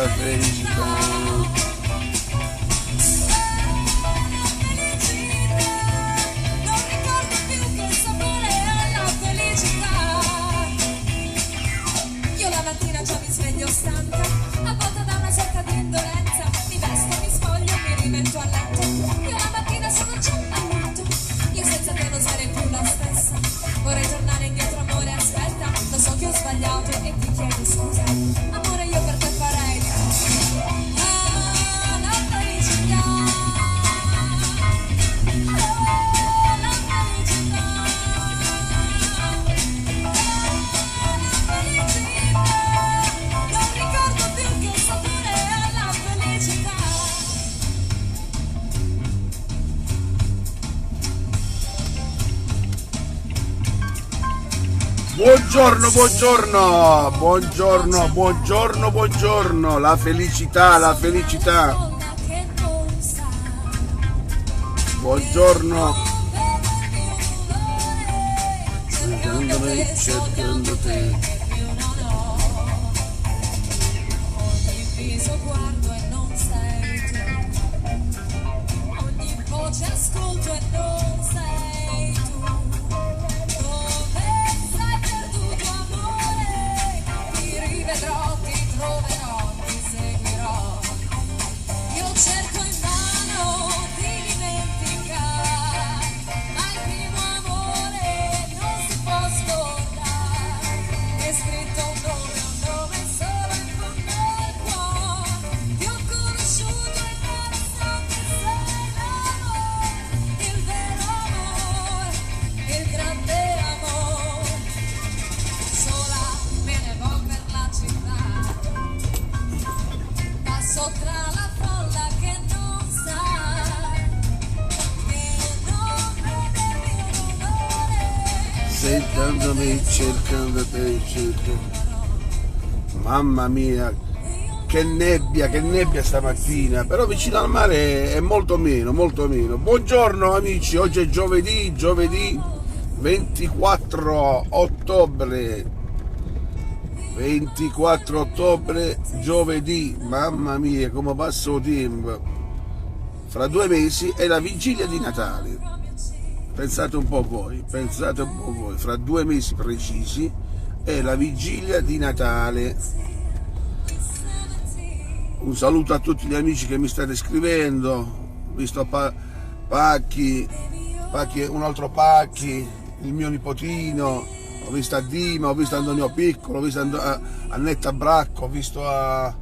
la felicità. Stanca, avvolta da una sorta di indolenza, mi vesto, mi spoglio, mi rimetto a letto. Io la mattina sono già a letto. Io senza te non sarei più la stessa. Vorrei tornare indietro, amore, aspetta. Lo so che ho sbagliato e ti chiedo scusa. Amore, io per te farei di tutto. Ah, la felicità. Oh, la felicità. Buongiorno, buongiorno, buongiorno, buongiorno, buongiorno, la felicità, la felicità. Buongiorno. Cercando te. Ogni viso guardo e non sei tu. Ogni voce ascolto e non sei tu. Vedrò, ti troverò, ti seguirò. Io cerco invano di dimenticare, ma il primo amore non si può scordare. È scritto un nome solo in fondo al cuore. Ti ho conosciuto e non so che sei l'amore, il vero amore, il grande amore. Sola me ne vo per la città, passo tra la folla che non sa, che non vede il mio dolore. Cercando me, cercando te, cercando. Mamma mia, che nebbia stamattina, però vicino al mare è molto meno, molto meno. Buongiorno amici, oggi è giovedì 24 ottobre. 24 ottobre, giovedì, mamma mia come passa il tempo. Fra 2 mesi è la vigilia di Natale. Pensate un po' voi, fra 2 mesi precisi è la vigilia di Natale. Un saluto a tutti gli amici che mi state scrivendo, ho visto Pacchi, un altro Pacchi, il mio nipotino. Ho visto a Dima, ho visto Antonio Piccolo, ho visto Annetta Bracco, ho visto a...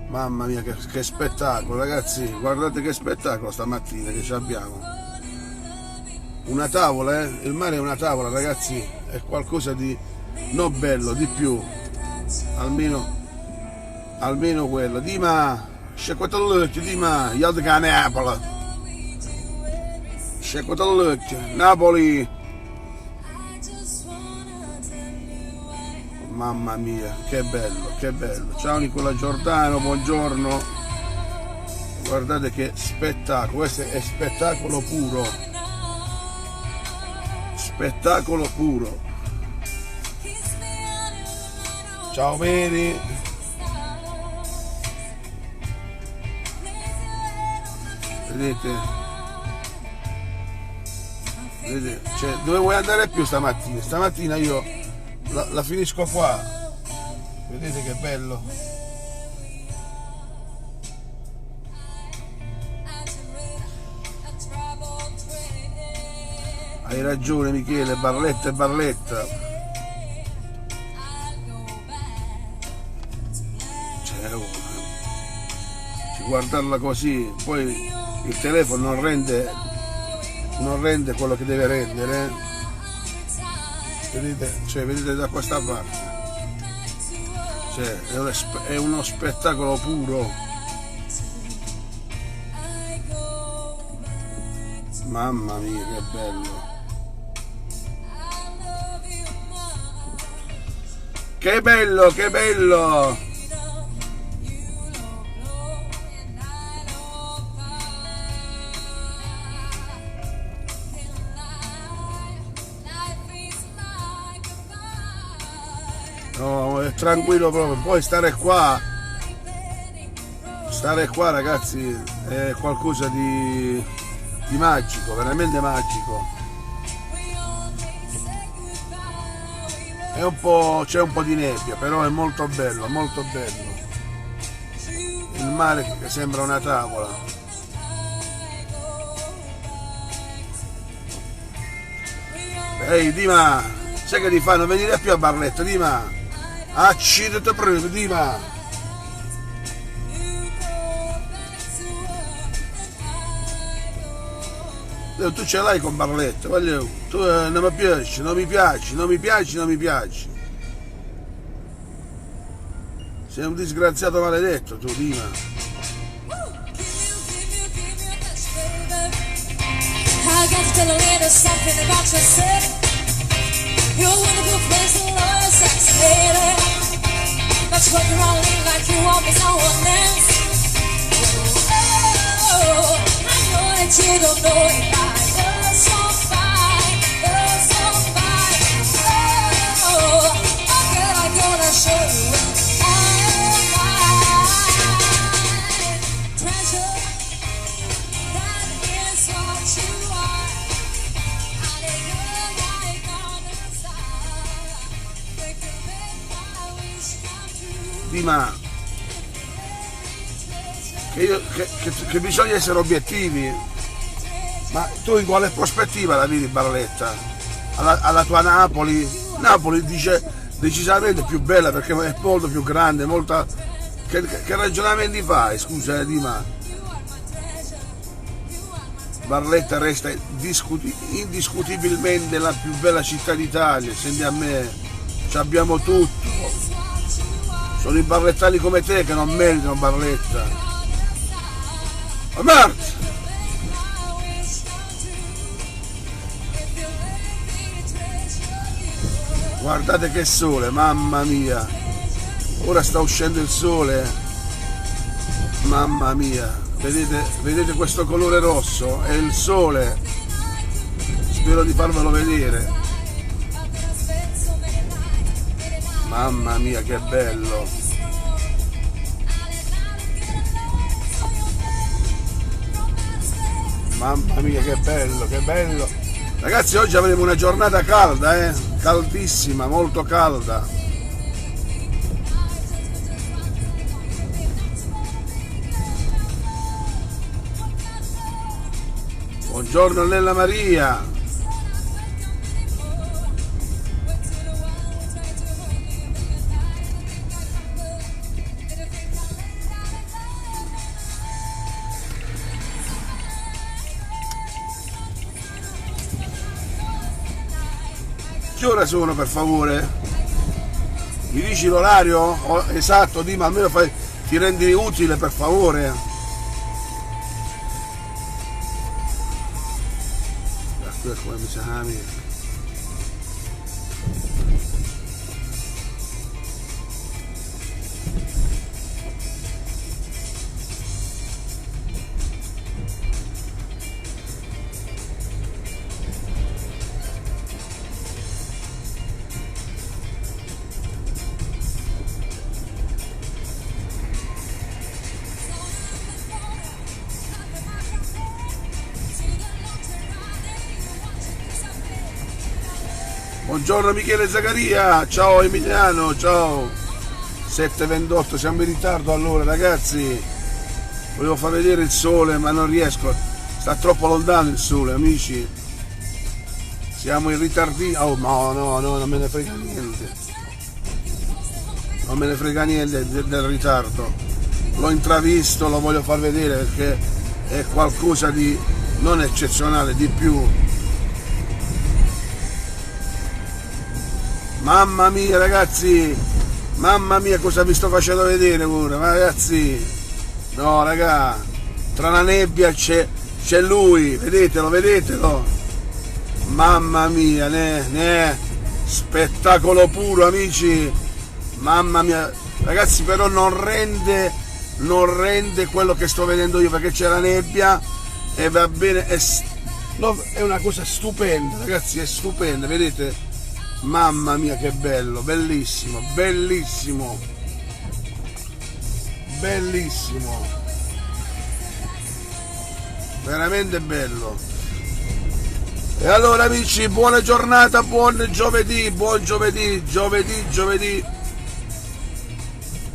Mamma mia che spettacolo, ragazzi, guardate che spettacolo stamattina che ci abbiamo. Una tavola, il mare è una tavola, ragazzi, è qualcosa di non bello, di più, almeno quello. Dima, sciacquatell'occhio, Dima, io di Napoli, sciacquatell'occhio, Napoli. Mamma mia, che bello, che bello. Ciao Nicola Giordano, buongiorno. Guardate che spettacolo, questo è spettacolo puro. Spettacolo puro. Ciao Mary. Vedete? Cioè, dove vuoi andare più stamattina? Stamattina io la finisco qua, vedete che bello. Hai ragione Michele, Barletta e Barletta, cioè, guardarla così, poi il telefono non rende quello che deve rendere. Vedete, cioè, vedete da questa parte, cioè, è uno spettacolo puro. Mamma mia che bello, che bello, che bello. No, è tranquillo proprio, puoi stare qua Stare qua ragazzi è qualcosa di magico, veramente magico. C'è un po' di nebbia, però è molto bello, molto bello. Il mare che sembra una tavola. Ehi Dima, sai che ti fanno venire più a Barletta, Dima? Accidete prima, Dima! Tu ce l'hai con Barletta, voglio, tu non mi piaci, non mi piaci, non mi piaci, non mi piaci. Sei un disgraziato maledetto tu, Dima. You don't know it, you're so fine, you're so fine. Oh, girl, I'm gonna show you my treasure. That is what you are. And a girl right on the side, we can make my wish come true. Dima, che bisogna essere obiettivi. Ma tu in quale prospettiva la vedi Barletta? Alla tua Napoli? Napoli dice decisamente più bella perché è molto più grande, molta... Che ragionamenti fai? Scusa Dima. Barletta resta indiscutibilmente la più bella città d'Italia, senti a me, ci abbiamo tutto. Sono i barlettani come te che non meritano Barletta. Ma Mart! Guardate che sole, mamma mia, ora sta uscendo il sole, mamma mia, vedete questo colore rosso? È il sole, spero di farvelo vedere, mamma mia che bello, mamma mia che bello, che bello, ragazzi oggi avremo una giornata calda, caldissima, molto calda. Buongiorno Nella Maria. Che ore sono per favore? Mi dici l'orario? Oh, esatto, Dima, almeno ti rendi utile per favore. Come mi chiami? Buongiorno Michele Zaccaria, ciao Emiliano, ciao. 7:28, siamo in ritardo allora ragazzi. Volevo far vedere il sole ma non riesco, sta troppo lontano il sole amici. Siamo in ritardino. Oh no, non me ne frega niente. Non me ne frega niente del ritardo. L'ho intravisto, lo voglio far vedere perché è qualcosa di non eccezionale, di più. Mamma mia ragazzi, mamma mia cosa vi sto facendo vedere ora, ma ragazzi, no raga, tra la nebbia c'è lui, vedetelo, mamma mia, spettacolo puro amici, mamma mia, ragazzi però non rende quello che sto vedendo io perché c'è la nebbia e va bene, è una cosa stupenda ragazzi, è stupenda, vedete? Mamma mia che bello, bellissimo, bellissimo, bellissimo. veramente bello. E allora amici, buona giornata, buon giovedì, giovedì.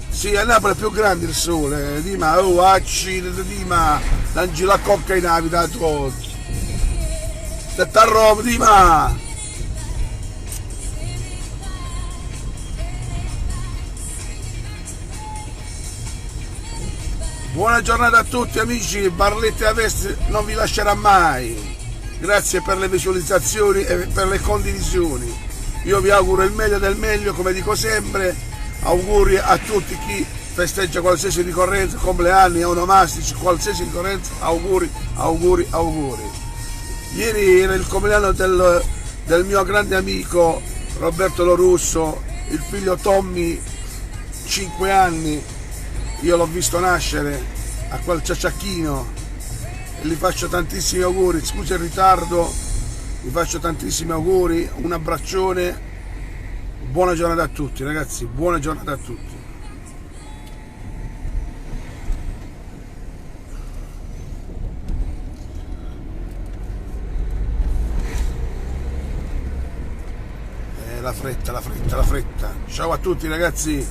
Sì, a Napoli è più grande il sole, Dima, oh, accidenti, Dima, lanci la cocca in navi da tutti. Stai a Roma, Dima. Buona giornata a tutti amici, Barlette a Veste non vi lascerà mai. Grazie per le visualizzazioni e per le condivisioni. Io vi auguro il meglio del meglio, come dico sempre. Auguri a tutti chi festeggia qualsiasi ricorrenza, compleanni, onomastici, qualsiasi ricorrenza, auguri. Ieri era il compleanno del mio grande amico Roberto Lorusso, il figlio Tommy, 5 anni. Io l'ho visto nascere a quel ciacciacchino e gli faccio tantissimi auguri, scusa il ritardo, vi faccio tantissimi auguri, un abbraccione, buona giornata a tutti ragazzi, buona giornata a tutti. La fretta. Ciao a tutti ragazzi.